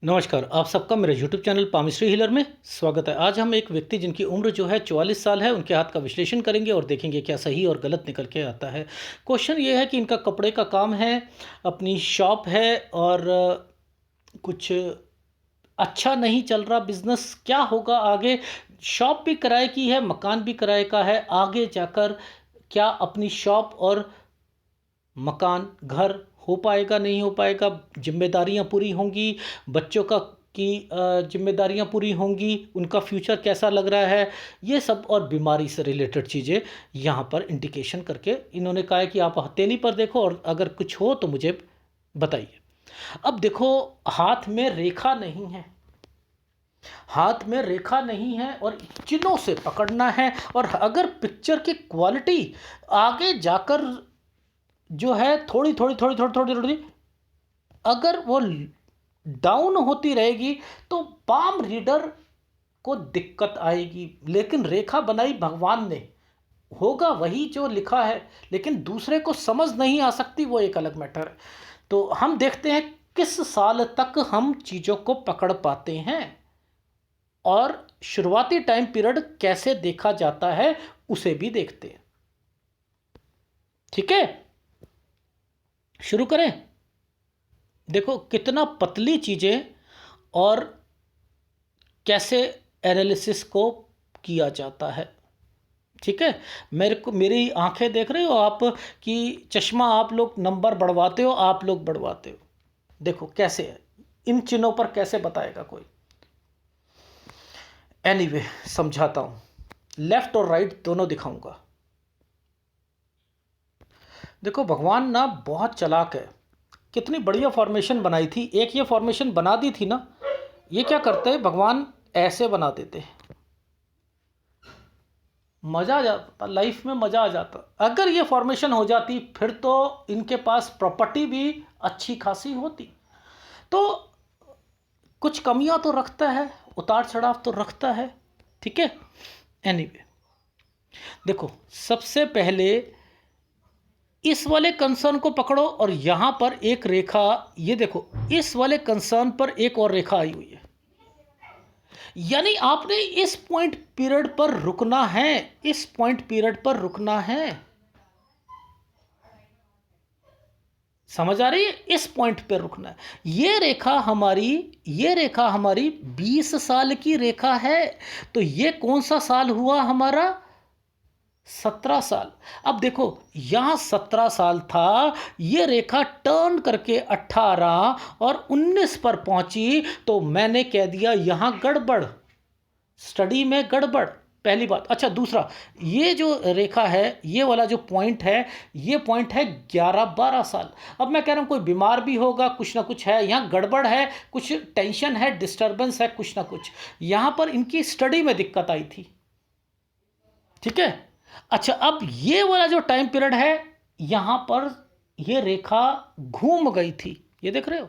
नमस्कार, आप सबका मेरे यूट्यूब चैनल पामिस्ट्री हीलर में स्वागत है। आज हम एक व्यक्ति जिनकी उम्र जो है 44 साल है, उनके हाथ का विश्लेषण करेंगे और देखेंगे क्या सही और गलत निकल के आता है। क्वेश्चन ये है कि इनका कपड़े का काम है, अपनी शॉप है और कुछ अच्छा नहीं चल रहा बिज़नेस, क्या होगा आगे? शॉप भी किराए की है, मकान भी किराए का है, आगे जाकर क्या अपनी शॉप और मकान, घर हो पाएगा, नहीं हो पाएगा, ज़िम्मेदारियाँ पूरी होंगी, बच्चों का की ज़िम्मेदारियाँ पूरी होंगी, उनका फ्यूचर कैसा लग रहा है, ये सब और बीमारी से रिलेटेड चीज़ें यहाँ पर इंडिकेशन करके इन्होंने कहा है कि आप हथेली पर देखो और अगर कुछ हो तो मुझे बताइए। अब देखो, हाथ में रेखा नहीं है, हाथ में रेखा नहीं है और चिन्हों से पकड़ना है। और अगर पिक्चर की क्वालिटी आगे जाकर जो है थोड़ी थोड़ी थोड़ी थोड़ी थोड़ी थोड़ी अगर वो डाउन होती रहेगी तो पाम रीडर को दिक्कत आएगी। लेकिन रेखा बनाई भगवान ने, होगा वही जो लिखा है, लेकिन दूसरे को समझ नहीं आ सकती, वो एक अलग मैटर है। तो हम देखते हैं किस साल तक हम चीज़ों को पकड़ पाते हैं और शुरुआती टाइम पीरियड कैसे देखा जाता है उसे भी देखते हैं। ठीक है, शुरू करें। देखो कितना पतली चीज़ें और कैसे एनालिसिस को किया जाता है। ठीक है, मेरे को मेरी आंखें देख रहे हो आप कि चश्मा आप लोग नंबर बढ़वाते हो, आप लोग बढ़वाते हो। देखो कैसे है, इन चिन्हों पर कैसे बताएगा कोई। एनीवे समझाता हूँ, लेफ्ट और राइट दोनों दिखाऊंगा। देखो भगवान ना बहुत चालाक है, कितनी बढ़िया फॉर्मेशन बनाई थी। एक ये फॉर्मेशन बना दी थी ना, ये क्या करते हैं भगवान, ऐसे बना देते हैं, मज़ा आ जाता, लाइफ में मज़ा आ जाता। अगर ये फॉर्मेशन हो जाती फिर तो इनके पास प्रॉपर्टी भी अच्छी खासी होती। तो कुछ कमियां तो रखता है, उतार चढ़ाव तो रखता है। ठीक है, एनीवे देखो सबसे पहले इस वाले कंसर्न को पकड़ो और यहां पर एक रेखा, ये देखो इस वाले कंसर्न पर एक और रेखा आई हुई है, यानी आपने इस पॉइंट पीरियड पर रुकना है, इस पॉइंट पीरियड पर रुकना है। समझ आ रही है, इस पॉइंट पर रुकना है। ये रेखा हमारी 20 साल की रेखा है। तो ये कौन सा साल हुआ हमारा? 17 साल। अब देखो यहां 17 साल था, ये रेखा टर्न करके 18 और 19 पर पहुंची, तो मैंने कह दिया यहां गड़बड़, स्टडी में गड़बड़, पहली बात। अच्छा दूसरा, ये जो रेखा है, ये वाला जो पॉइंट है, ये पॉइंट है 11-12 साल। अब मैं कह रहा हूं कोई बीमार भी होगा, कुछ ना कुछ है, यहाँ गड़बड़ है, कुछ टेंशन है, डिस्टर्बेंस है, कुछ ना कुछ। यहाँ पर इनकी स्टडी में दिक्कत आई थी। ठीक है, अच्छा अब ये वाला जो टाइम पीरियड है, यहाँ पर ये रेखा घूम गई थी, ये देख रहे हो,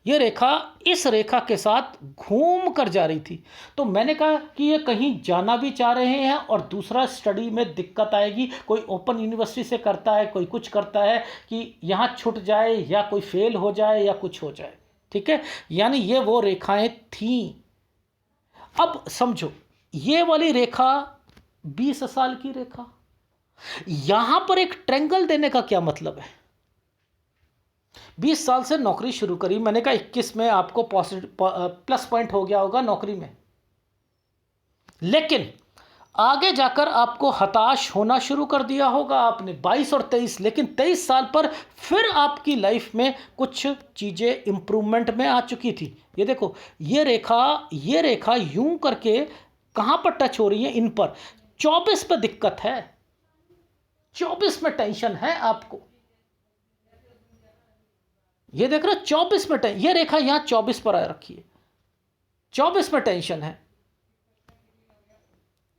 ये रेखा इस रेखा के साथ घूम कर जा रही थी। तो मैंने कहा कि ये कहीं जाना भी चाह रहे हैं और दूसरा स्टडी में दिक्कत आएगी। कोई ओपन यूनिवर्सिटी से करता है, कोई कुछ करता है कि यहाँ छूट जाए या कोई फेल हो जाए या कुछ हो जाए। ठीक है, यानी ये वो रेखाएं थीं। अब समझो, ये वाली रेखा 20 साल की रेखा, यहां पर एक ट्रेंगल देने का क्या मतलब है? 20 साल से नौकरी शुरू करी, मैंने कहा 21 में आपको पॉजिटिव प्लस पॉइंट हो गया होगा नौकरी में, लेकिन आगे जाकर आपको हताश होना शुरू कर दिया होगा आपने 22 और 23। लेकिन 23 साल पर फिर आपकी लाइफ में कुछ चीज़ें इंप्रूवमेंट में आ चुकी थी। ये देखो ये रेखा यूं करके कहां पर टच हो रही है? इन पर 24 पे दिक्कत है, 24 में टेंशन है आपको। ये देख रहे हो 24 में टेंशन, ये रेखा यहां 24 पर आ रखी है, 24 में टेंशन है।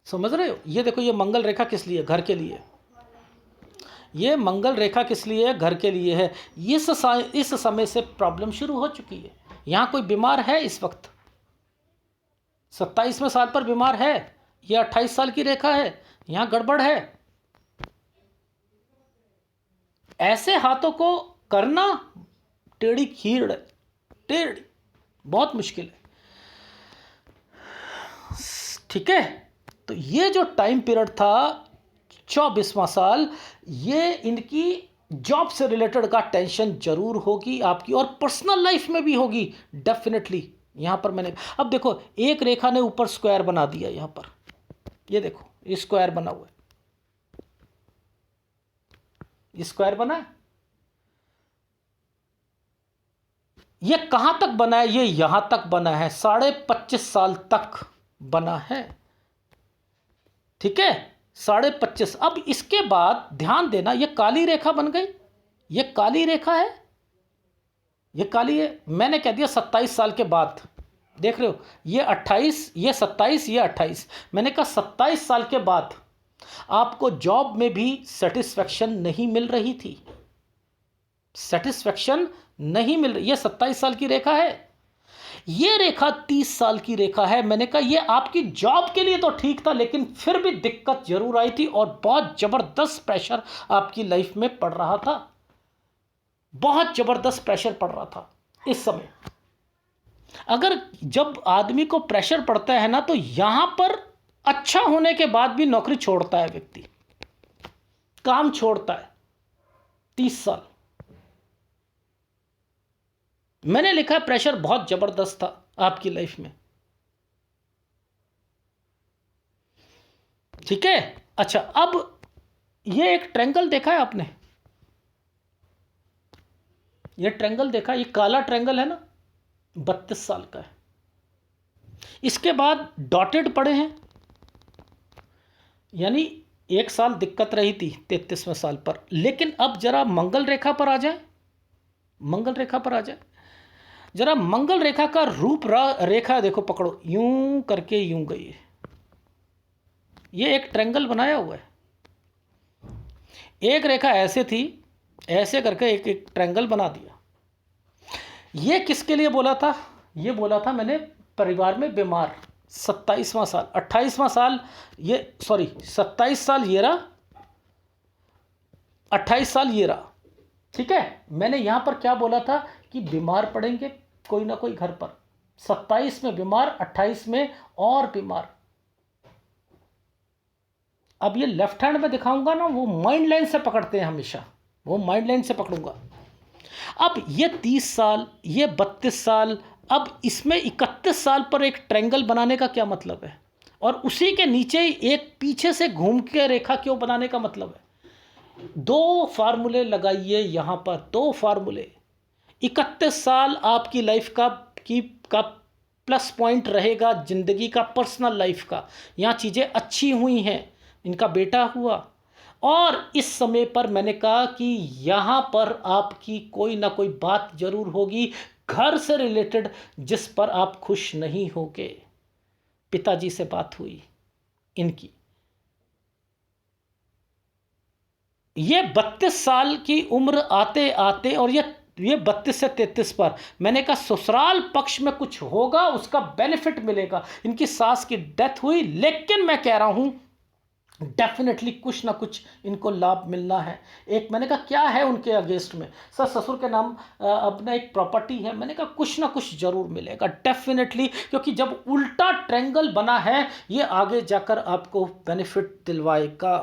समझ रहे हो? ये देखो, ये मंगल रेखा किस लिए? घर के लिए। ये मंगल रेखा किस लिए है? घर के लिए है। इस समय से प्रॉब्लम शुरू हो चुकी है। यहां कोई बीमार है इस वक्त? 27वें साल पर बीमार है। ये 28 साल की रेखा है, यहां गड़बड़ है। ऐसे हाथों को करना टेढ़ी खीर, टेढ़ी बहुत मुश्किल है। ठीक है, तो ये जो टाइम पीरियड था 24वां साल, ये इनकी जॉब से रिलेटेड का टेंशन जरूर होगी आपकी, और पर्सनल लाइफ में भी होगी डेफिनेटली। यहां पर मैंने, अब देखो एक रेखा ने ऊपर स्क्वायर बना दिया, यहां पर ये देखो ये स्क्वायर बना हुआ है, ये स्क्वायर बना है। ये कहां तक बना है? ये यहां तक बना है, 25.5 साल तक बना है। ठीक है, 25.5। अब इसके बाद ध्यान देना, ये काली रेखा बन गई, ये काली रेखा है, ये काली है। मैंने कह दिया 27 साल के बाद, देख रहे हो, ये 28, ये 27, ये 28। मैंने कहा 27 साल के बाद आपको जॉब में भी सेटिस्फैक्शन नहीं मिल रही थी, सेटिस्फैक्शन नहीं मिल रही। ये 27 साल की रेखा है, ये रेखा 30 साल की रेखा है। मैंने कहा ये आपकी जॉब के लिए तो ठीक था, लेकिन फिर भी दिक्कत जरूर आई थी, और बहुत जबरदस्त प्रेशर आपकी लाइफ में पड़ रहा था, बहुत जबरदस्त प्रेशर पड़ रहा था इस समय। अगर जब आदमी को प्रेशर पड़ता है ना, तो यहां पर अच्छा होने के बाद भी नौकरी छोड़ता है व्यक्ति, काम छोड़ता है। 30 साल मैंने लिखा है, प्रेशर बहुत जबरदस्त था आपकी लाइफ में। ठीक है, अच्छा, अब ये एक ट्रायंगल देखा है आपने, ये ट्रायंगल देखा, ये काला ट्रायंगल है ना, 32 साल का है। इसके बाद डॉटेड पड़े हैं, यानी एक साल दिक्कत रही थी 33वें साल पर। लेकिन अब जरा मंगल रेखा पर आ जाए, मंगल रेखा पर आ जाए जरा। मंगल रेखा का रूप रेखा देखो, पकड़ो, यूं करके यूं गई है, ये एक ट्रायंगल बनाया हुआ है। एक रेखा ऐसे थी, ऐसे करके एक एक ट्रायंगल बना दिया। ये किसके लिए बोला था? ये बोला था मैंने परिवार में बीमार। 27वां साल, 28वां साल, ये सॉरी 27 साल ये रहा, 28 साल ये रहा। ठीक है, मैंने यहां पर क्या बोला था कि बीमार पड़ेंगे कोई ना कोई घर पर। 27 में बीमार, 28 में और बीमार। अब ये लेफ्ट हैंड में दिखाऊंगा ना, वो माइंड लाइन से पकड़ते हैं हमेशा, वो माइंड लाइन से पकड़ूंगा। अब ये 30 साल, ये 32 साल, अब इसमें 31 साल पर एक ट्रायंगल बनाने का क्या मतलब है? और उसी के नीचे एक पीछे से घूम के रेखा क्यों बनाने का मतलब है? दो फार्मूले लगाइए यहां पर, दो फार्मूले। 31 साल आपकी लाइफ का प्लस पॉइंट रहेगा, जिंदगी का, पर्सनल लाइफ का। यहाँ चीज़ें अच्छी हुई हैं, इनका बेटा हुआ, और इस समय पर मैंने कहा कि यहाँ पर आपकी कोई ना कोई बात जरूर होगी घर से रिलेटेड, जिस पर आप खुश नहीं होगे। पिताजी से बात हुई इनकी। ये 32 साल की उम्र आते आते, और ये 32 से 33 पर मैंने कहा ससुराल पक्ष में कुछ होगा, उसका बेनिफिट मिलेगा। इनकी सास की डेथ हुई, लेकिन मैं कह रहा हूं डेफिनेटली कुछ ना कुछ इनको लाभ मिलना है। एक मैंने कहा क्या है उनके अगेंस्ट में? सर ससुर के नाम अपना एक प्रॉपर्टी है। मैंने कहा कुछ ना कुछ जरूर मिलेगा डेफिनेटली, क्योंकि जब उल्टा ट्रायंगल बना है, ये आगे जाकर आपको बेनिफिट दिलवाएगा।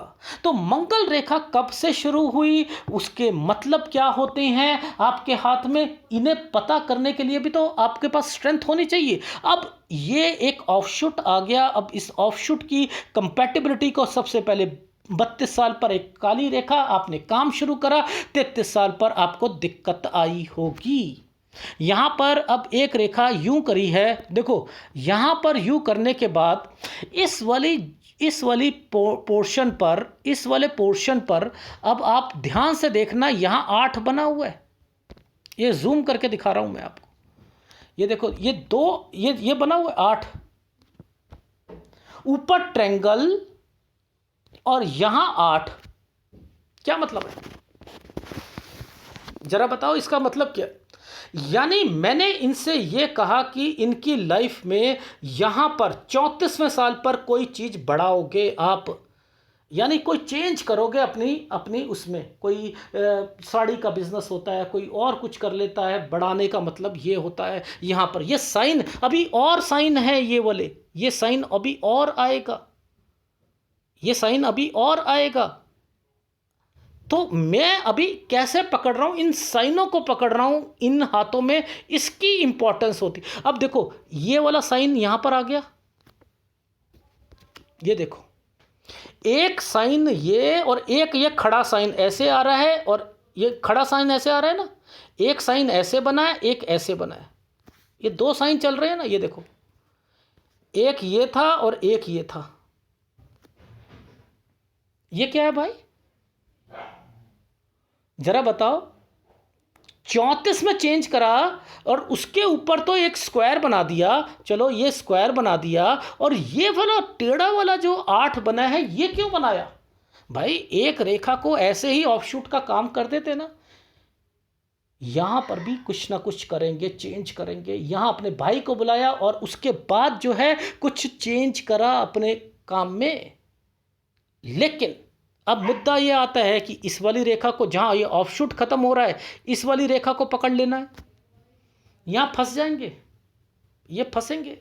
तो मंगल रेखा कब से शुरू हुई, उसके मतलब क्या होते हैं आपके हाथ में, इन्हें पता करने के लिए भी तो आपके पास स्ट्रेंथ होनी चाहिए। अब ये एक ऑफशूट आ गया। अब इस ऑफशूट की कंपैटिबिलिटी को सबसे पहले 32 साल पर एक काली रेखा, आपने काम शुरू करा, 33 साल पर आपको दिक्कत आई होगी। यहां पर अब एक रेखा यूं करी है, देखो यहां पर यूं करने के बाद इस वाली पोर्शन पर, इस वाले पोर्शन पर अब आप ध्यान से देखना, यहां 8 बना हुआ है। ये जूम करके दिखा रहा हूं मैं आपको, ये देखो, ये दो, ये बना हुआ है 8, ऊपर ट्रायंगल और यहां 8। क्या मतलब है जरा बताओ, इसका मतलब क्या? यानी मैंने इनसे ये कहा कि इनकी लाइफ में यहां पर 34वें साल पर कोई चीज बढ़ाओगे आप, यानी कोई चेंज करोगे अपनी अपनी उसमें, कोई साड़ी का बिजनेस होता है, कोई और कुछ कर लेता है, बढ़ाने का मतलब ये होता है। यहाँ पर ये साइन अभी और साइन है, ये वाले, ये साइन अभी और आएगा, ये साइन अभी और आएगा। तो मैं अभी कैसे पकड़ रहा हूं, इन साइनों को पकड़ रहा हूं इन हाथों में, इसकी इंपॉर्टेंस होती। अब देखो ये वाला साइन यहां पर आ गया, ये देखो एक साइन ये और एक ये खड़ा साइन ऐसे आ रहा है, और ये खड़ा साइन ऐसे आ रहा है ना, एक साइन ऐसे बना है, एक ऐसे बना है, ये दो साइन चल रहे हैं ना। ये देखो एक ये था और एक ये था, ये क्या है भाई, जरा बताओ। 34 में चेंज करा और उसके ऊपर तो एक स्क्वायर बना दिया, चलो ये स्क्वायर बना दिया, और ये वाला टेढ़ा वाला जो 8 बना है ये क्यों बनाया भाई। एक रेखा को ऐसे ही ऑफशूट का काम कर देते ना, यहां पर भी कुछ ना कुछ करेंगे, चेंज करेंगे। यहां अपने भाई को बुलाया और उसके बाद जो है कुछ चेंज करा अपने काम में। लेकिन अब मुद्दा ये आता है कि इस वाली रेखा को, जहां ये ऑफशूट खत्म हो रहा है, इस वाली रेखा को पकड़ लेना है। यहां फंस जाएंगे, ये फंसेंगे।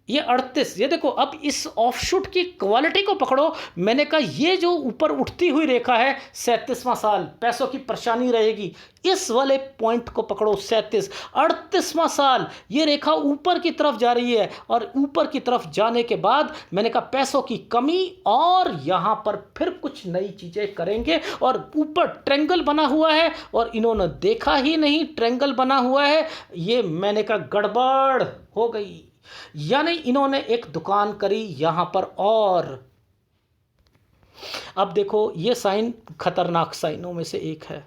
ये 38, ये देखो अब इस ऑफशूट की क्वालिटी को पकड़ो। मैंने कहा ये जो ऊपर उठती हुई रेखा है, 37वां साल, पैसों की परेशानी रहेगी, इस वाले पॉइंट को पकड़ो। 37, 38वां साल, ये रेखा ऊपर की तरफ जा रही है, और ऊपर की तरफ जाने के बाद मैंने कहा पैसों की कमी, और यहां पर फिर कुछ नई चीजें करेंगे। और ऊपर ट्रेंगल बना हुआ है, और इन्होंने देखा ही नहीं ट्रेंगल बना हुआ है। ये मैंने कहा गड़बड़ हो गई, यानी इन्होंने एक दुकान करी यहां पर। और अब देखो ये साइन खतरनाक साइनों में से एक है।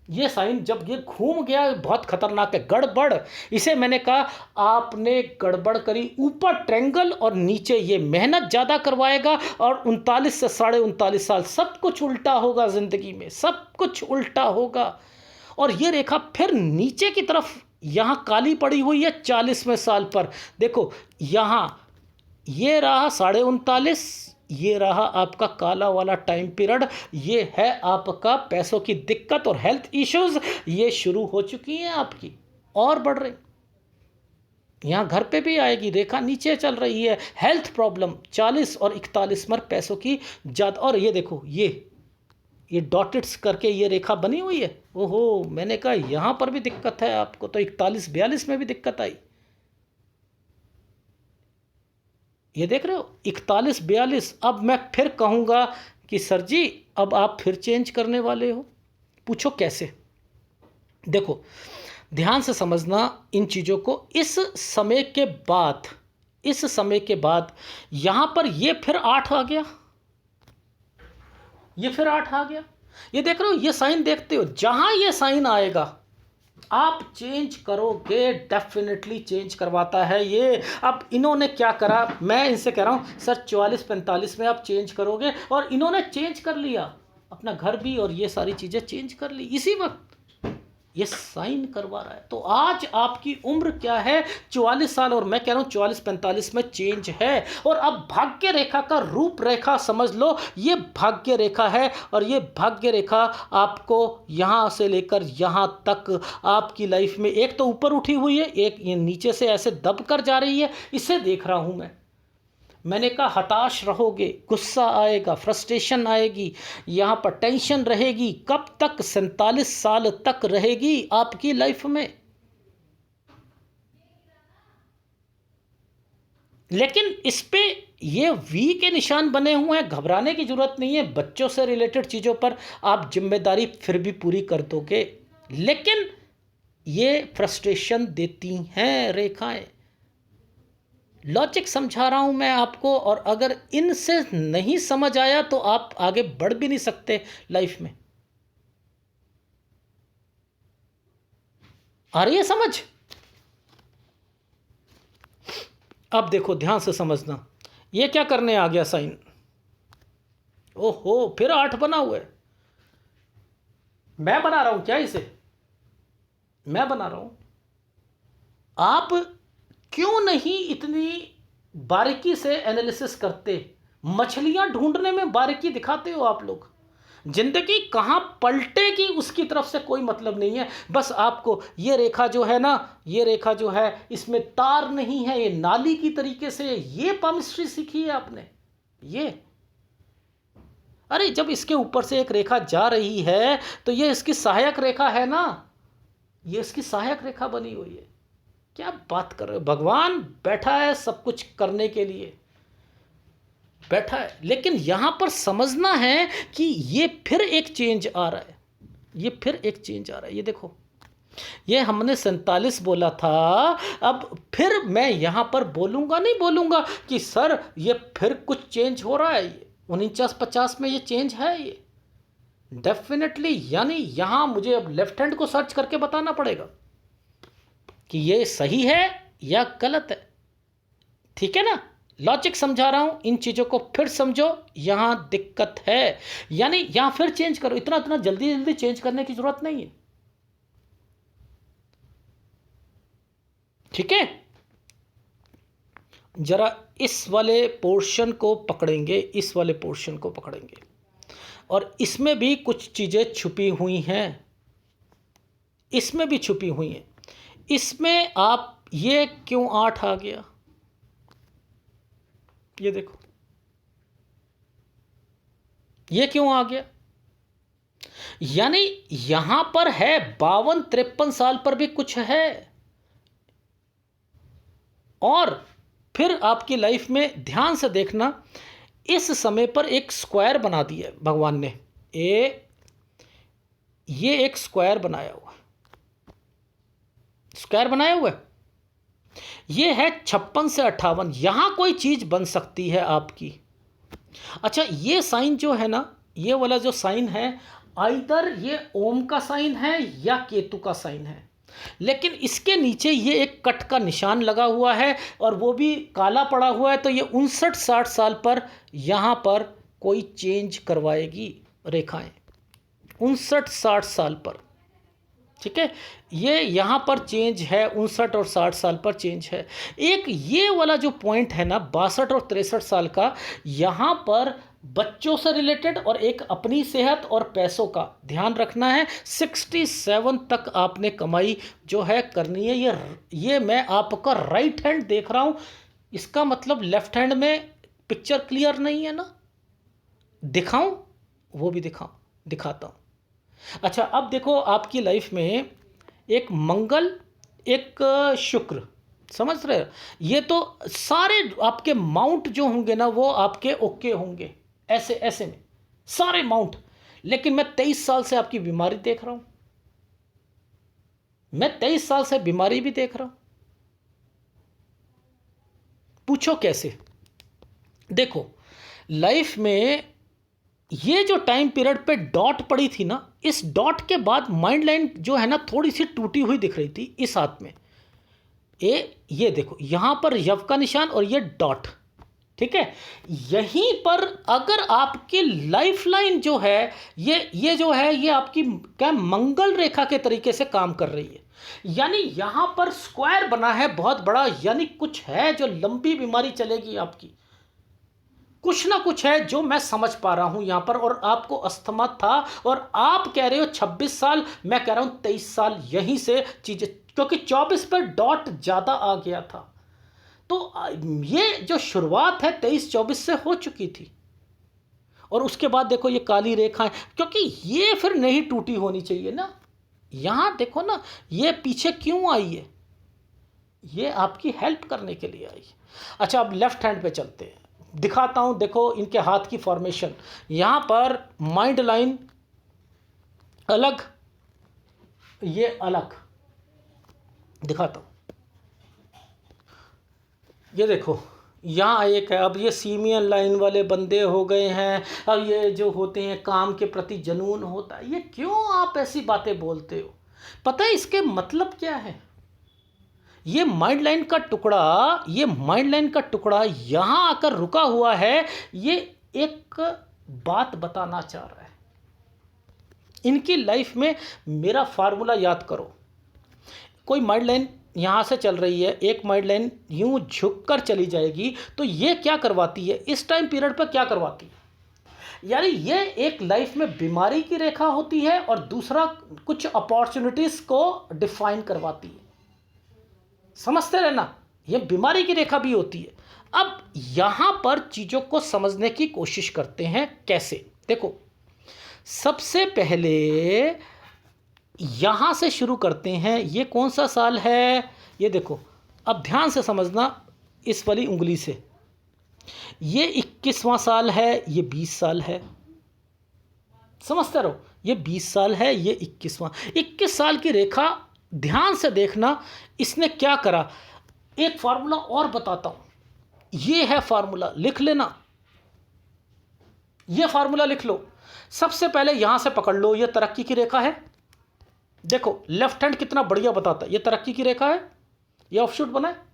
ये साइन जब ये घूम गया बहुत खतरनाक है, गड़बड़। इसे मैंने कहा आपने गड़बड़ करी। ऊपर ट्रेंगल और नीचे ये मेहनत ज़्यादा करवाएगा, और 39 से 39.5 साल सब कुछ उल्टा होगा ज़िंदगी में, सब कुछ उल्टा होगा। और ये रेखा फिर नीचे की तरफ यहाँ काली पड़ी हुई है 40वें साल पर। देखो यहाँ ये रहा 39.5, ये रहा आपका काला वाला टाइम पीरियड। ये है आपका पैसों की दिक्कत और हेल्थ इश्यूज, ये शुरू हो चुकी हैं आपकी और बढ़ रही। यहाँ घर पे भी आएगी, रेखा नीचे चल रही है, हेल्थ प्रॉब्लम 40 और 41 में पैसों की ज़्यादा। और ये देखो ये डॉटेड्स करके ये रेखा बनी हुई है। ओहो, मैंने कहा यहाँ पर भी दिक्कत है आपको, तो 41-42 में भी दिक्कत आई। ये देख रहे हो 41-42। अब मैं फिर कहूँगा कि सर जी अब आप फिर चेंज करने वाले हो, पूछो कैसे। देखो ध्यान से समझना इन चीज़ों को। इस समय के बाद, इस समय के बाद यहाँ पर ये फिर 8 आ गया, ये फिर 8 आ गया। ये देख रहे हो, ये साइन देखते हो, जहां ये साइन आएगा आप चेंज करोगे, डेफिनेटली चेंज करवाता है ये। अब इन्होंने क्या करा, मैं इनसे कह रहा हूं सर 44-45 में आप चेंज करोगे, और इन्होंने चेंज कर लिया, अपना घर भी और ये सारी चीज़ें चेंज कर ली इसी वक्त। ये साइन करवा रहा है। तो आज आपकी उम्र क्या है, 44 साल, और मैं कह रहा हूं 44-45 में चेंज है। और अब भाग्य रेखा का रूप रेखा समझ लो, ये भाग्य रेखा है, और ये भाग्य रेखा आपको यहां से लेकर यहां तक आपकी लाइफ में एक तो ऊपर उठी हुई है, एक ये नीचे से ऐसे दब कर जा रही है, इसे देख रहा हूं मैं। मैंने कहा हताश रहोगे, गुस्सा आएगा, फ्रस्ट्रेशन आएगी, यहाँ पर टेंशन रहेगी। कब तक, 47 साल तक रहेगी आपकी लाइफ में। लेकिन इस पे ये वी के निशान बने हुए हैं, घबराने की जरूरत नहीं है। बच्चों से रिलेटेड चीज़ों पर आप जिम्मेदारी फिर भी पूरी कर दोगे, लेकिन ये फ्रस्ट्रेशन देती हैं रेखाएं। लॉजिक समझा रहा हूं मैं आपको, और अगर इनसे नहीं समझ आया तो आप आगे बढ़ भी नहीं सकते लाइफ में। आ रही है समझ? अब देखो ध्यान से समझना, ये क्या करने आ गया साइन। ओहो, फिर 8 बना हुआ है। मैं बना रहा हूं क्या इसे, मैं बना रहा हूं। आप क्यों नहीं इतनी बारीकी से एनालिसिस करते, मछलियां ढूंढने में बारीकी दिखाते हो आप लोग। जिंदगी कहाँ पलटेगी उसकी तरफ से कोई मतलब नहीं है। बस आपको ये रेखा जो है ना, ये रेखा जो है इसमें तार नहीं है, ये नाली की तरीके से, ये पामिस्ट्री सीखी है आपने। ये अरे जब इसके ऊपर से एक रेखा जा रही है तो ये इसकी सहायक रेखा है ना, ये इसकी सहायक रेखा बनी हुई है। क्या बात कर रहे हो, भगवान बैठा है सब कुछ करने के लिए बैठा है। लेकिन यहां पर समझना है कि ये फिर एक चेंज आ रहा है, ये फिर एक चेंज आ रहा है। ये देखो, ये हमने 47 बोला था, अब फिर मैं यहां पर बोलूंगा नहीं, बोलूंगा कि सर ये फिर कुछ चेंज हो रहा है, ये 49-50 में ये चेंज है ये डेफिनेटली। यानी यहां मुझे अब लेफ्ट हैंड को सर्च करके बताना पड़ेगा कि ये सही है या गलत है। ठीक है ना, लॉजिक समझा रहा हूं, इन चीजों को फिर समझो, यहां दिक्कत है। यानी यहां फिर चेंज करो, इतना इतना जल्दी जल्दी चेंज करने की जरूरत नहीं है। ठीक है, जरा इस वाले पोर्शन को पकड़ेंगे, इस वाले पोर्शन को पकड़ेंगे, और इसमें भी कुछ चीजें छुपी हुई हैं, इसमें भी छुपी हुई हैं। इसमें आप ये क्यों 8 आ गया, ये देखो ये क्यों आ गया। यानी यहां पर है 52-53 साल पर भी कुछ है, और फिर आपकी लाइफ में ध्यान से देखना, इस समय पर एक स्क्वायर बना दिया है भगवान ने। ये एक स्क्वायर बनाया हुआ है, स्क्वायर बनाया हुआ है, ये है 56 से 58। यहां कोई चीज बन सकती है आपकी। अच्छा, ये साइन जो है ना, ये वाला जो साइन है, आइदर ये ओम का साइन है या केतु का साइन है, लेकिन इसके नीचे ये एक कट का निशान लगा हुआ है और वो भी काला पड़ा हुआ है। तो ये 59-60 साल पर यहाँ पर कोई चेंज करवाएगी रेखाएं, 59-60 साल पर। ठीक है, ये यहाँ पर चेंज है, 59 और 60 साल पर चेंज है। एक ये वाला जो पॉइंट है ना, 62 और 63 साल का, यहाँ पर बच्चों से रिलेटेड और एक अपनी सेहत और पैसों का ध्यान रखना है। 67 तक आपने कमाई जो है करनी है। ये मैं आपका राइट हैंड देख रहा हूँ, इसका मतलब लेफ्ट हैंड में पिक्चर क्लियर नहीं है ना, दिखाऊं, वो भी दिखाता हूँ। अच्छा, अब देखो आपकी लाइफ में एक मंगल, एक शुक्र, समझ रहे हो, ये तो सारे आपके माउंट जो होंगे ना वो आपके ओके होंगे, ऐसे ऐसे में सारे माउंट। लेकिन मैं 23 साल से आपकी बीमारी देख रहा हूं, मैं 23 साल से बीमारी भी देख रहा हूं। पूछो कैसे। देखो, लाइफ में ये जो टाइम पीरियड पे डॉट पड़ी थी ना, इस डॉट के बाद माइंड लाइन जो है ना थोड़ी सी टूटी हुई दिख रही थी इस हाथ में। ये देखो यहां पर यव का निशान और ये डॉट। ठीक है, यहीं पर अगर आपकी लाइफ लाइन जो है, ये जो है, ये आपकी क्या मंगल रेखा के तरीके से काम कर रही है। यानी यहां पर स्क्वायर बना है बहुत बड़ा, यानी कुछ है जो लंबी बीमारी चलेगी आपकी, कुछ ना कुछ है जो मैं समझ पा रहा हूं यहां पर। और आपको अस्थमा था और आप कह रहे हो 26 साल, मैं कह रहा हूं 23 साल, यहीं से चीजें, क्योंकि 24 पर डॉट ज्यादा आ गया था। तो ये जो शुरुआत है 23-24 से हो चुकी थी, और उसके बाद देखो ये काली रेखाएं, क्योंकि ये फिर नहीं टूटी होनी चाहिए ना। यहां देखो ना ये पीछे क्यों आई है, ये आपकी हेल्प करने के लिए आई है। अच्छा, अब लेफ्ट हैंड पे चलते हैं, दिखाता हूं। देखो इनके हाथ की फॉर्मेशन, यहां पर माइंड लाइन अलग, ये अलग, दिखाता हूं। ये देखो यहाँ एक है, अब ये सीमियन लाइन वाले बंदे हो गए हैं। अब ये जो होते हैं काम के प्रति जुनून होता है, ये क्यों आप ऐसी बातें बोलते हो, पता है इसके मतलब क्या है। ये माइंड लाइन का टुकड़ा, ये माइंड लाइन का टुकड़ा यहाँ आकर रुका हुआ है, ये एक बात बताना चाह रहा है। इनकी लाइफ में मेरा फार्मूला याद करो, कोई माइंड लाइन यहाँ से चल रही है, एक माइंड लाइन यूं झुक कर चली जाएगी, तो ये क्या करवाती है, इस टाइम पीरियड पर क्या करवाती है, यानी ये एक लाइफ में बीमारी की रेखा होती है और दूसरा कुछ अपॉर्चुनिटीज़ को डिफाइन करवाती है। समझते रहना, ये बीमारी की रेखा भी होती है। अब यहाँ पर चीज़ों को समझने की कोशिश करते हैं कैसे। देखो, सबसे पहले यहाँ से शुरू करते हैं। ये कौन सा साल है, ये देखो, अब ध्यान से समझना इस वाली उंगली से। ये 21वां साल है, ये 20 साल है, समझते रहो, ये 20 साल है, ये 21 साल की रेखा ध्यान से देखना। इसने क्या करा, एक फार्मूला और बताता हूं, ये है फार्मूला, लिख लेना, ये फार्मूला लिख लो। सबसे पहले यहां से पकड़ लो, ये तरक्की की रेखा है। देखो लेफ्ट हैंड कितना बढ़िया बताता है, ये तरक्की की रेखा है, ये ऑफशूट बना है।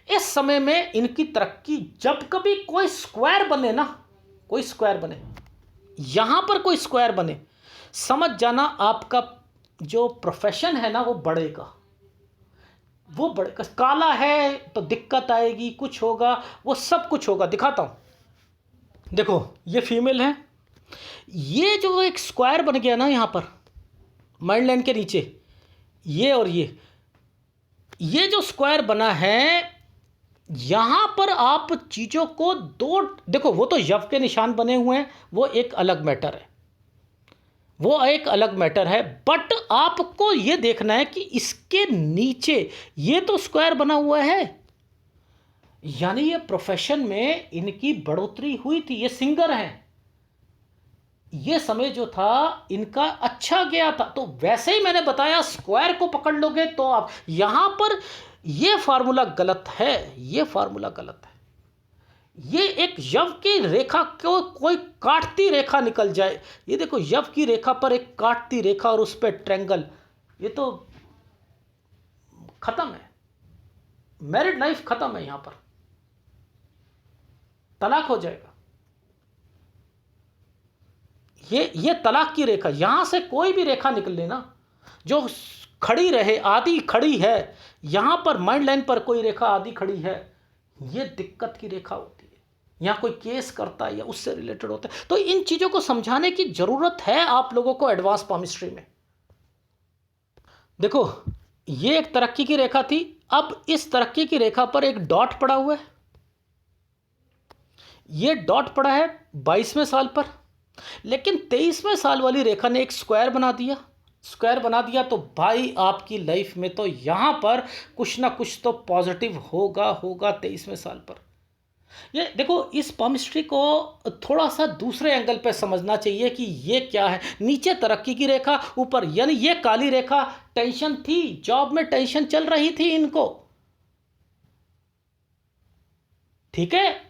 इस समय में इनकी तरक्की, जब कभी कोई स्क्वायर बने ना, कोई स्क्वायर बने, यहां पर कोई स्क्वायर बने, समझ जाना आपका जो प्रोफेशन है ना वो बढ़ेगा, वो बढ़ेगा। काला है तो दिक्कत आएगी, कुछ होगा, वो सब कुछ होगा। दिखाता हूं, देखो ये फीमेल है, ये जो एक स्क्वायर बन गया ना यहां पर माइंड लाइन के नीचे, ये और ये जो स्क्वायर बना है, यहां पर आप चीजों को दो, देखो वो तो यव के निशान बने हुए हैं, वो एक अलग मैटर है, वो एक अलग मैटर है। बट आपको ये देखना है कि इसके नीचे ये तो स्क्वायर बना हुआ है, यानी ये प्रोफेशन में इनकी बढ़ोतरी हुई थी, ये सिंगर हैं, ये समय जो था इनका अच्छा गया था। तो वैसे ही मैंने बताया, स्क्वायर को पकड़ लोगे तो आप, यहां पर ये फार्मूला गलत है, ये फार्मूला गलत है। ये एक यव की रेखा को कोई काटती रेखा निकल जाए, ये देखो यव की रेखा पर एक काटती रेखा और उस पर ट्रायंगल, ये तो खत्म है, मैरिड लाइफ खत्म है, यहां पर तलाक हो जाएगा। ये तलाक की रेखा, यहां से कोई भी रेखा निकल लेना जो खड़ी रहे, आधी खड़ी है, यहां पर माइंड लाइन पर कोई रेखा आधी खड़ी है, ये दिक्कत की रेखा होती है। यहां कोई केस करता है या उससे रिलेटेड होता है, तो इन चीजों को समझाने की जरूरत है आप लोगों को एडवांस पामिस्ट्री में। देखो ये एक तरक्की की रेखा थी, अब इस तरक्की की रेखा पर एक डॉट पड़ा हुआ है, ये डॉट पड़ा है 22वें साल पर, लेकिन 23वें साल वाली रेखा ने एक स्क्वायर बना दिया। स्क्वायर बना दिया तो भाई आपकी लाइफ में तो यहां पर कुछ ना कुछ तो पॉजिटिव होगा होगा 23वें साल पर। ये देखो, इस पामिस्ट्री को थोड़ा सा दूसरे एंगल पे समझना चाहिए कि ये क्या है। नीचे तरक्की की रेखा, ऊपर यानी ये काली रेखा, टेंशन थी, जॉब में टेंशन चल रही थी इनको, ठीक है,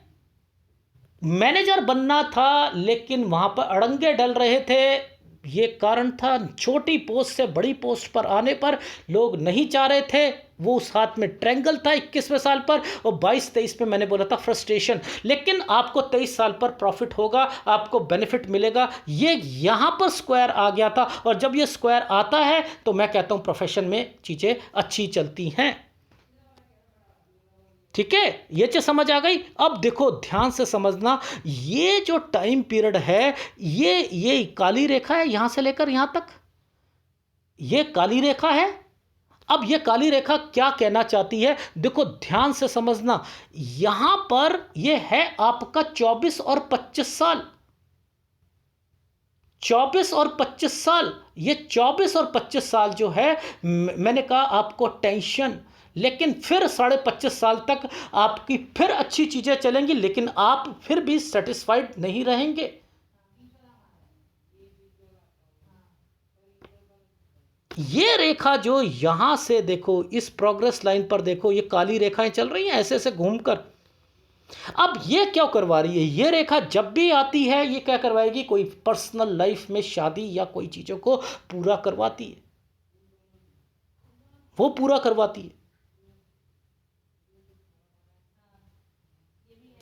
मैनेजर बनना था लेकिन वहां पर अड़ंगे डल रहे थे। ये कारण था, छोटी पोस्ट से बड़ी पोस्ट पर आने पर लोग नहीं चाह रहे थे। वो उस हाथ में ट्रायंगल था 21वें साल पर, और 22-23 में मैंने बोला था फ्रस्ट्रेशन। लेकिन आपको 23 साल पर प्रॉफिट होगा, आपको बेनिफिट मिलेगा। ये यहां पर स्क्वायर आ गया था, और जब ये स्क्वायर आता है तो मैं कहता हूं प्रोफेशन में चीजें अच्छी चलती हैं। ठीक है, ये चीज समझ आ गई। अब देखो ध्यान से समझना, ये जो टाइम पीरियड है, ये काली रेखा है, यहां से लेकर यहां तक ये काली रेखा है। अब ये काली रेखा क्या कहना चाहती है, देखो ध्यान से समझना। यहां पर ये है आपका 24 और 25 साल, 24 और 25 साल। ये 24 और 25 साल जो है, मैंने कहा आपको टेंशन, लेकिन फिर 25.5 साल तक आपकी फिर अच्छी चीजें चलेंगी, लेकिन आप फिर भी सेटिस्फाइड नहीं रहेंगे। ये रेखा जो यहां से देखो, इस प्रोग्रेस लाइन पर देखो, ये काली रेखाएं चल रही हैं ऐसे ऐसे घूमकर। अब ये क्या करवा रही है, ये रेखा जब भी आती है ये क्या करवाएगी, कोई पर्सनल लाइफ में शादी या कोई चीजों को पूरा करवाती है, वो पूरा करवाती है।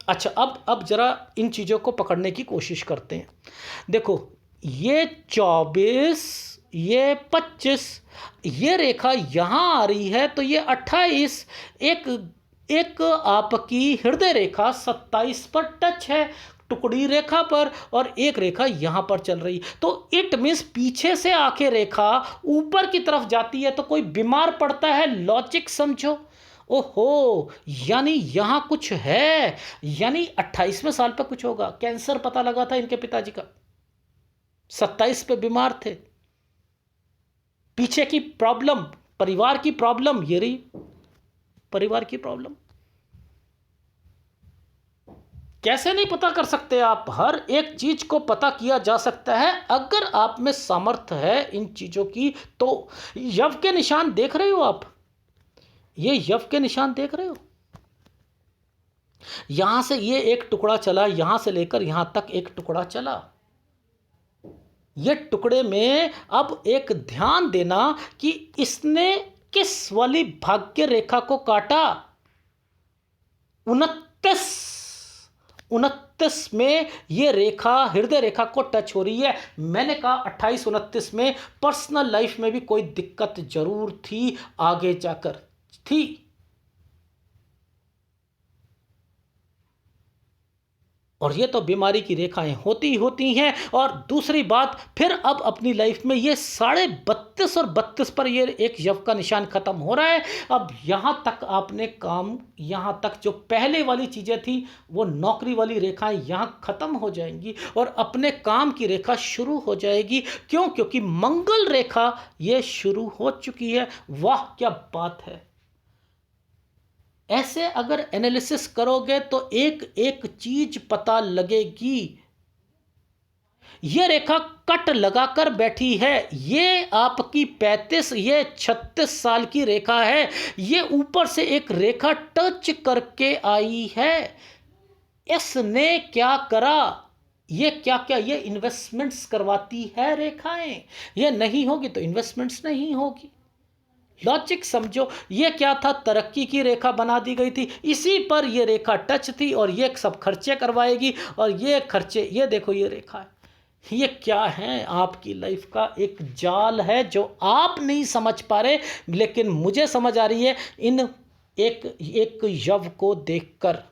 अच्छा, अब जरा इन चीजों को पकड़ने की कोशिश करते हैं। देखो ये 24, ये 25, ये रेखा यहाँ आ रही है तो ये 28, एक एक आपकी हृदय रेखा 27 पर टच है टुकड़ी रेखा पर, और एक रेखा यहाँ पर चल रही, तो इट मीन्स पीछे से आके रेखा ऊपर की तरफ जाती है तो कोई बीमार पड़ता है। लॉजिक समझो। ओहो, यानी यहाँ कुछ है, यानी 28वें साल पर कुछ होगा। कैंसर पता लगा था इनके पिताजी का, 27 पे बीमार थे। पीछे की प्रॉब्लम, परिवार की प्रॉब्लम, ये रही परिवार की प्रॉब्लम। कैसे नहीं पता कर सकते आप? हर एक चीज को पता किया जा सकता है अगर आप में सामर्थ्य है इन चीजों की। तो यव के निशान देख रहे हो आप, ये यव के निशान देख रहे हो, यहां से ये एक टुकड़ा चला, यहां से लेकर यहां तक एक टुकड़ा चला। ये टुकड़े में अब एक ध्यान देना कि इसने किस वाली भाग्य रेखा को काटा। 29 में ये रेखा हृदय रेखा को टच हो रही है। मैंने कहा 28-29 में पर्सनल लाइफ में भी कोई दिक्कत जरूर थी, आगे जाकर थी। और ये तो बीमारी की रेखाएं होती हैं। और दूसरी बात, फिर अब अपनी लाइफ में ये 32.5 और 32 पर ये एक यव का निशान खत्म हो रहा है। अब यहाँ तक आपने काम, यहाँ तक जो पहले वाली चीज़ें थी वो नौकरी वाली रेखाएं यहाँ खत्म हो जाएंगी और अपने काम की रेखा शुरू हो जाएगी। क्यों? क्योंकि मंगल रेखा ये शुरू हो चुकी है। वाह क्या बात है। ऐसे अगर एनालिसिस करोगे तो एक एक चीज पता लगेगी। ये रेखा कट लगाकर बैठी है, ये आपकी 35, ये 36 साल की रेखा है। ये ऊपर से एक रेखा टच करके आई है। इसने क्या करा? ये क्या क्या, ये इन्वेस्टमेंट्स करवाती है रेखाएं। ये नहीं होगी तो इन्वेस्टमेंट्स नहीं होगी। लॉजिक समझो। ये क्या था? तरक्की की रेखा बना दी गई थी, इसी पर ये रेखा टच थी और ये सब खर्चे करवाएगी। और ये खर्चे, ये देखो ये रेखा है, ये क्या है? आपकी लाइफ का एक जाल है जो आप नहीं समझ पा रहे, लेकिन मुझे समझ आ रही है इन एक एक यव को देखकर,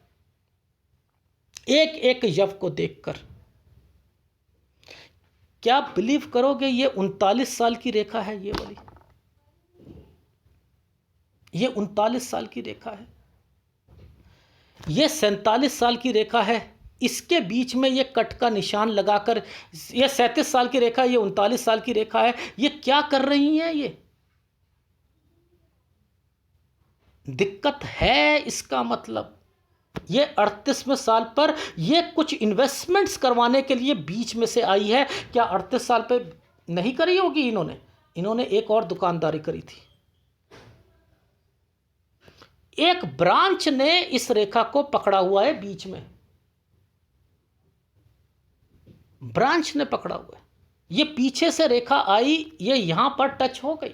एक एक यव को देखकर। क्या बिलीव करोगे, ये 39 साल की रेखा है, ये वाली, ये 39 साल की रेखा है। ये 47 साल की रेखा है, इसके बीच में ये कट का निशान लगाकर, ये 37 साल की रेखा है, ये 39 साल की रेखा है। ये क्या कर रही हैं? ये दिक्कत है, इसका मतलब ये 38वें साल पर ये कुछ इन्वेस्टमेंट्स करवाने के लिए बीच में से आई है। क्या 38 साल पे नहीं करी होगी इन्होंने एक और दुकानदारी करी थी। एक ब्रांच ने इस रेखा को पकड़ा हुआ है, बीच में ब्रांच ने पकड़ा हुआ है। ये पीछे से रेखा आई, ये यहां पर टच हो गई।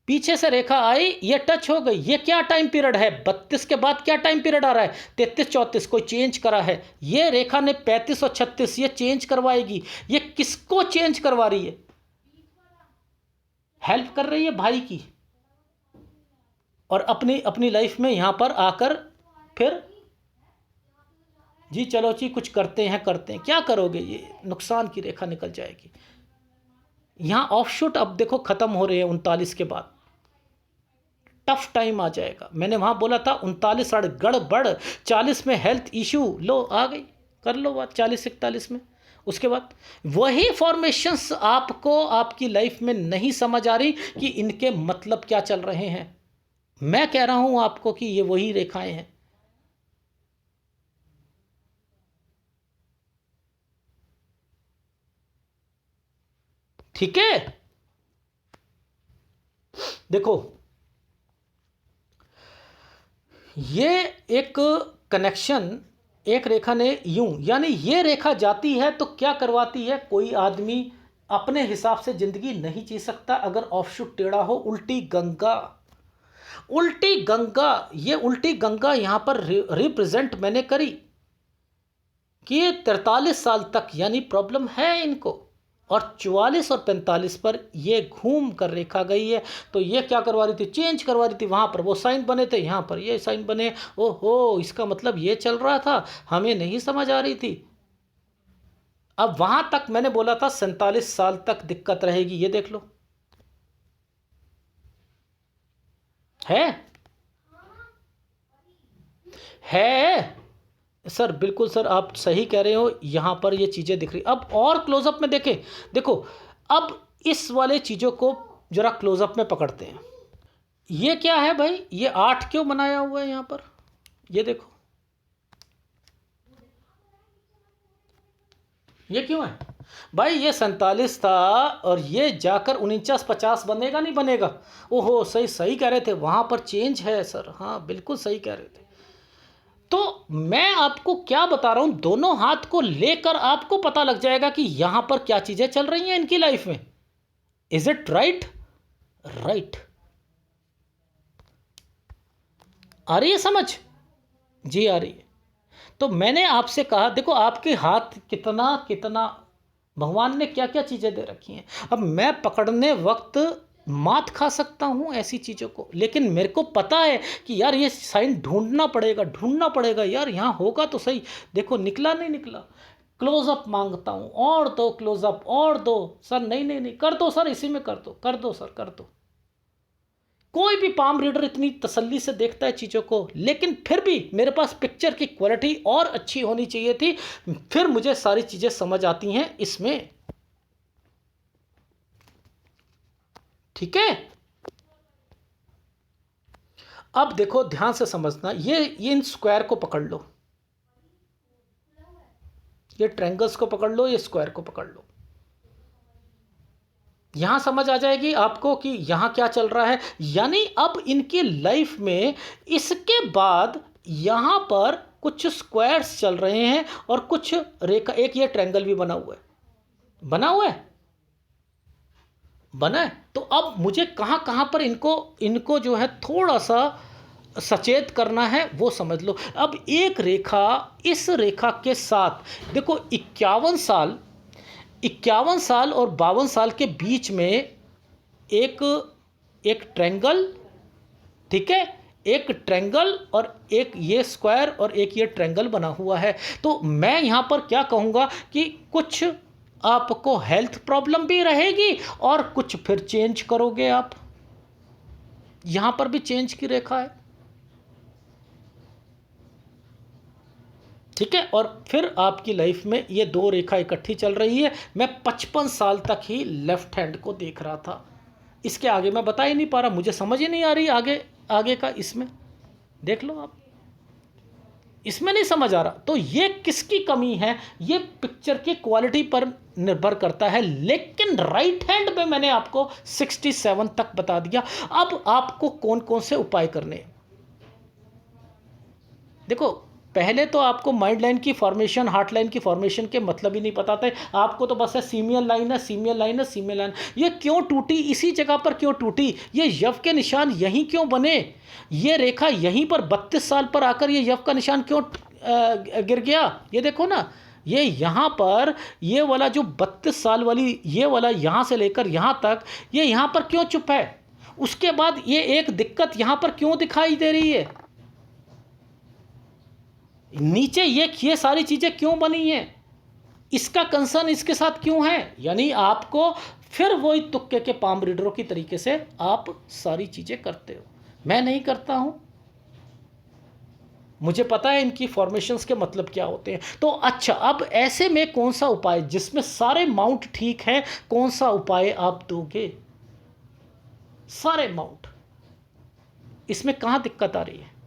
पीछे से रेखा आई, ये टच हो गई। ये क्या टाइम पीरियड है? 32 के बाद क्या टाइम पीरियड आ रहा है? 33-34, कोई चेंज करा है। ये रेखा ने 35 और 36 ये चेंज करवाएगी। ये किसको चेंज करवा रही है? हेल्प कर रही है भाई की, और अपनी अपनी लाइफ में यहां पर आकर फिर जी चलो जी कुछ करते हैं। क्या करोगे? ये नुकसान की रेखा निकल जाएगी। यहां ऑफशूट अब देखो खत्म हो रहे हैं 39 के बाद, टफ टाइम आ जाएगा। मैंने वहां बोला था 39 साढ़े गड़बड़, 40 में हेल्थ इशू, लो आ गई, कर लो बात 40-41 में। उसके बाद वही फॉर्मेशंस आपको आपकी लाइफ में नहीं समझ आ रही कि इनके मतलब क्या चल रहे हैं। मैं कह रहा हूं आपको कि ये वही रेखाएं हैं। ठीक है, देखो ये एक कनेक्शन, एक रेखा ने यूं, यानी ये रेखा जाती है तो क्या करवाती है? कोई आदमी अपने हिसाब से जिंदगी नहीं जी सकता अगर ऑफशूट टेढ़ा हो। उल्टी गंगा, उल्टी गंगा, ये उल्टी गंगा यहां पर रिप्रेजेंट मैंने करी। कि ये 43 साल तक यानी प्रॉब्लम है इनको, और 44 और 45 पर ये घूम कर रेखा गई है। तो ये क्या करवा रही थी, चेंज करवा रही थी, वहाँ पर वो साइन बने थे, यहाँ पर ये साइन बने। ओहो, इसका मतलब ये चल रहा था, हमें नहीं समझ आ रही थी। अब वहाँ तक मैंने बोला था 47 साल तक दिक्कत रहेगी, ये देख लो। है सर, बिल्कुल सर, आप सही कह रहे हो, यहाँ पर ये चीज़ें दिख रही। अब और क्लोजअप में देखें, देखो, अब इस वाले चीज़ों को जरा क्लोजअप में पकड़ते हैं। ये क्या है भाई, ये 8 क्यों बनाया हुआ है यहाँ पर, ये देखो, ये क्यों है भाई, ये 47 था और ये जाकर 49-50 बनेगा, नहीं बनेगा। ओहो, सही सही कह रहे थे, वहाँ पर चेंज है सर, हाँ बिल्कुल सही कह रहे थे। तो मैं आपको क्या बता रहा हूं, दोनों हाथ को लेकर आपको पता लग जाएगा कि यहां पर क्या चीजें चल रही हैं इनकी लाइफ में। Is it right? राइट। आ रही है समझ? जी आ रही है। तो मैंने आपसे कहा, देखो आपके हाथ कितना कितना भगवान ने क्या क्या चीज़ें दे रखी हैं। अब मैं पकड़ने वक्त मात खा सकता हूँ ऐसी चीज़ों को, लेकिन मेरे को पता है कि यार ये साइन ढूंढना पड़ेगा यार, यहाँ होगा तो सही। देखो निकला, नहीं निकला। क्लोजअप मांगता हूँ, और दो क्लोजअप, और दो सर, नहीं नहीं नहीं, कर दो सर, इसी में कर दो, कर दो सर, कर दो। कोई भी पाम रीडर इतनी तसल्ली से देखता है चीज़ों को, लेकिन फिर भी मेरे पास पिक्चर की क्वालिटी और अच्छी होनी चाहिए थी, फिर मुझे सारी चीज़ें समझ आती हैं इसमें। ठीक है, अब देखो ध्यान से समझना, ये इन स्क्वायर को पकड़ लो, ये ट्रायंगल्स को पकड़ लो, ये स्क्वायर को पकड़ लो। यहां समझ आ जाएगी आपको कि यहां क्या चल रहा है। यानी अब इनकी लाइफ में इसके बाद यहां पर कुछ स्क्वायर्स चल रहे हैं और कुछ रेखा, एक ये ट्रायंगल भी बना हुआ है, बना हुआ है, बना है। तो अब मुझे कहां कहां पर इनको इनको जो है थोड़ा सा सचेत करना है, वो समझ लो। अब एक रेखा, इस रेखा के साथ देखो 51 साल और 52 साल के बीच में एक एक ट्रायंगल, ठीक है, एक ट्रायंगल और एक ये स्क्वायर और एक ये ट्रायंगल बना हुआ है। तो मैं यहाँ पर क्या कहूँगा कि कुछ आपको हेल्थ प्रॉब्लम भी रहेगी और कुछ फिर चेंज करोगे आप। यहाँ पर भी चेंज की रेखा है, ठीक है, और फिर आपकी लाइफ में ये दो रेखा इकट्ठी चल रही है। मैं 55 साल तक ही लेफ्ट हैंड को देख रहा था, इसके आगे मैं बता ही नहीं पा रहा, मुझे समझ ही नहीं आ रही आगे आगे का। इसमें देख लो आप, इसमें नहीं समझ आ रहा। तो ये किसकी कमी है, ये पिक्चर की क्वालिटी पर निर्भर करता है। लेकिन राइट हैंड में मैंने आपको 67 तक बता दिया। अब आपको कौन कौन से उपाय करने हैं, देखो, पहले तो आपको माइंड लाइन की फॉर्मेशन, हार्ट लाइन की फॉर्मेशन के मतलब ही नहीं पता था आपको, तो बस है सीमियल लाइन है, सीमियल लाइन है, सीमियल लाइन। ये क्यों टूटी, इसी जगह पर क्यों टूटी, ये यव के निशान यहीं क्यों बने, ये रेखा यहीं पर 32 साल पर आकर ये यव का निशान क्यों गिर गया। ये देखो ना, ये यहाँ पर ये वाला जो 32 साल वाली ये वाला यहाँ से लेकर यहाँ तक, ये यहाँ पर क्यों चुप है। उसके बाद ये एक दिक्कत यहाँ पर क्यों दिखाई दे रही है, नीचे ये सारी चीज़ें क्यों बनी हैं, इसका कंसर्न इसके साथ क्यों है। यानी आपको फिर वही तुक्के के पाम रीडरों की तरीके से आप सारी चीज़ें करते हो, मैं नहीं करता हूं, मुझे पता है इनकी फॉर्मेशंस के मतलब क्या होते हैं। तो अच्छा, अब ऐसे में कौन सा उपाय जिसमें सारे माउंट ठीक हैं, कौन सा उपाय आप दोगे, सारे माउंट, इसमें कहाँ दिक्कत आ रही है।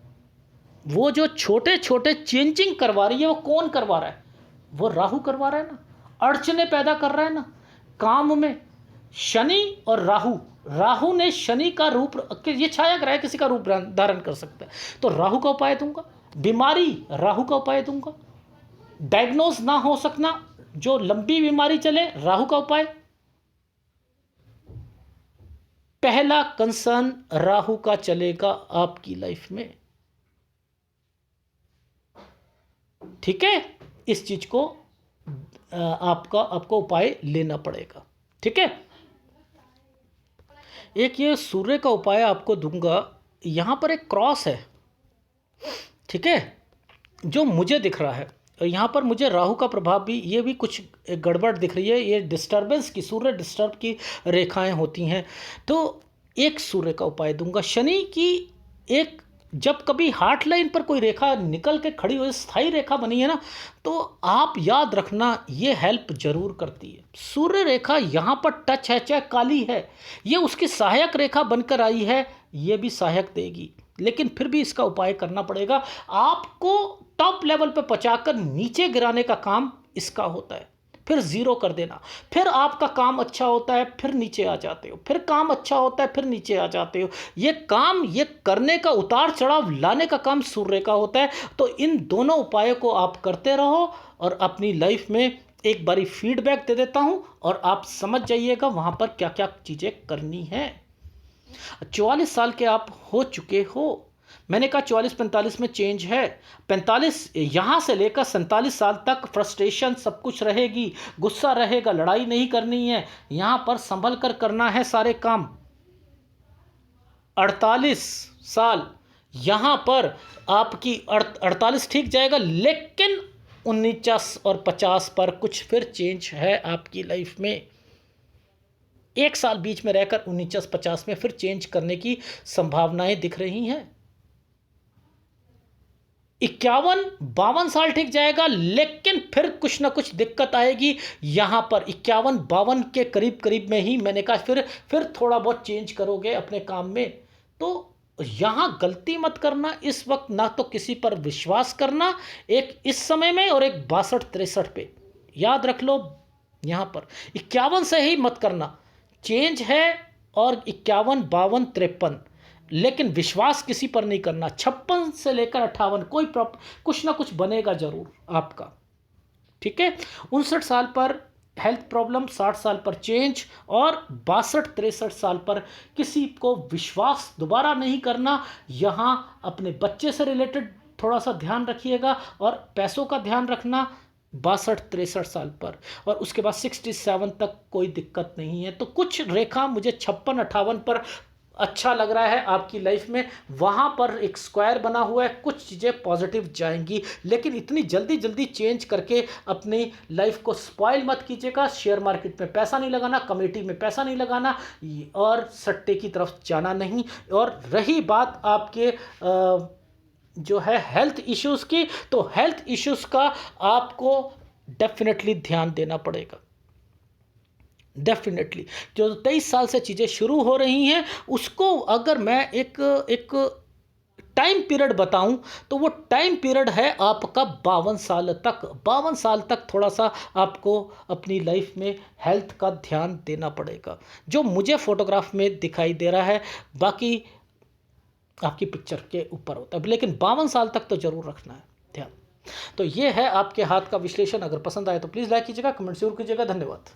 वो जो छोटे छोटे चेंजिंग करवा रही है, वो कौन करवा रहा है, वो राहु करवा रहा है ना, अड़चने पैदा कर रहा है ना काम में। शनि और राहु, राहु ने शनि का रूप, ये छाया ग्रह किसी का रूप धारण कर सकता है, तो राहु का उपाय दूंगा, बीमारी राहु का उपाय दूंगा, डायग्नोज ना हो सकना, जो लंबी बीमारी चले, राहु का उपाय। पहला कंसर्न राहु का चलेगा आपकी लाइफ में, ठीक है। इस चीज़ को आपको उपाय लेना पड़ेगा। ठीक है, एक ये सूर्य का उपाय आपको दूंगा। यहाँ पर एक क्रॉस है, ठीक है, जो मुझे दिख रहा है। और यहाँ पर मुझे राहु का प्रभाव भी, ये भी कुछ गड़बड़ दिख रही है। ये डिस्टर्बेंस की, सूर्य डिस्टर्ब की रेखाएं होती हैं। तो एक सूर्य का उपाय दूंगा। शनि की एक, जब कभी हार्ट लाइन पर कोई रेखा निकल के खड़ी हो, स्थायी रेखा बनी है ना, तो आप याद रखना ये हेल्प जरूर करती है। सूर्य रेखा यहाँ पर टच है, चाहे काली है, ये उसकी सहायक रेखा बनकर आई है, ये भी सहायक देगी। लेकिन फिर भी इसका उपाय करना पड़ेगा। आपको टॉप लेवल पे पहुंचाकर नीचे गिराने का काम इसका होता है, फिर जीरो कर देना। फिर आपका काम अच्छा होता है, फिर नीचे आ जाते हो, फिर काम अच्छा होता है, फिर नीचे आ जाते हो। ये काम, ये करने का, उतार चढ़ाव लाने का काम सूर्य का होता है। तो इन दोनों उपायों को आप करते रहो और अपनी लाइफ में एक बारी फीडबैक दे देता हूं और आप समझ जाइएगा वहां पर क्या क्या चीजें करनी है। 44 साल के आप हो चुके हो। मैंने कहा 44-45 में चेंज है। 45 यहाँ से लेकर 47 साल तक फ्रस्ट्रेशन सब कुछ रहेगी, गुस्सा रहेगा, लड़ाई नहीं करनी है, यहाँ पर संभल कर करना है सारे काम। 48 साल यहाँ पर आपकी 48 ठीक जाएगा, लेकिन 49 और 50 पर कुछ फिर चेंज है आपकी लाइफ में। एक साल बीच में रहकर 49-50 में फिर चेंज करने की संभावनाएं दिख रही हैं। 51-52 साल ठीक जाएगा, लेकिन फिर कुछ ना कुछ दिक्कत आएगी यहां पर 51-52 के करीब करीब में ही। मैंने कहा फिर थोड़ा बहुत चेंज करोगे अपने काम में। तो यहां गलती मत करना इस वक्त, ना तो किसी पर विश्वास करना, एक इस समय में और एक 62-63 पे याद रख लो। यहां पर 51 से ही मत करना, चेंज है, और 51-52-53, लेकिन विश्वास किसी पर नहीं करना। 56 से लेकर 58 कोई कुछ ना कुछ बनेगा जरूर आपका। ठीक है, 59 साल पर हेल्थ प्रॉब्लम, 60 साल पर चेंज, और 62-63 साल पर किसी को विश्वास दोबारा नहीं करना। यहाँ अपने बच्चे से रिलेटेड थोड़ा सा ध्यान रखिएगा और पैसों का ध्यान रखना 62-63 साल पर। और उसके बाद 67 तक कोई दिक्कत नहीं है। तो कुछ रेखा मुझे 56-58 पर अच्छा लग रहा है आपकी लाइफ में। वहाँ पर एक स्क्वायर बना हुआ है, कुछ चीज़ें पॉजिटिव जाएंगी, लेकिन इतनी जल्दी जल्दी चेंज करके अपनी लाइफ को स्पॉइल मत कीजिएगा। शेयर मार्केट में पैसा नहीं लगाना, कमेटी में पैसा नहीं लगाना, और सट्टे की तरफ जाना नहीं। और रही बात आपके जो है हेल्थ इश्यूज़ की, तो हेल्थ इश्यूज़ का आपको डेफिनेटली ध्यान देना पड़ेगा। डेफिनेटली जो 23 साल से चीज़ें शुरू हो रही हैं, उसको अगर मैं एक टाइम पीरियड बताऊं, तो वो टाइम पीरियड है आपका 52 साल तक। 52 साल तक थोड़ा सा आपको अपनी लाइफ में हेल्थ का ध्यान देना पड़ेगा, जो मुझे फोटोग्राफ में दिखाई दे रहा है। बाकी आपकी पिक्चर के ऊपर होता है, लेकिन 52 साल तक तो जरूर रखना है ध्यान। तो ये है आपके हाथ का विश्लेषण। अगर पसंद आए तो प्लीज़ लाइक कीजिएगा, कमेंट जरूर कीजिएगा। धन्यवाद।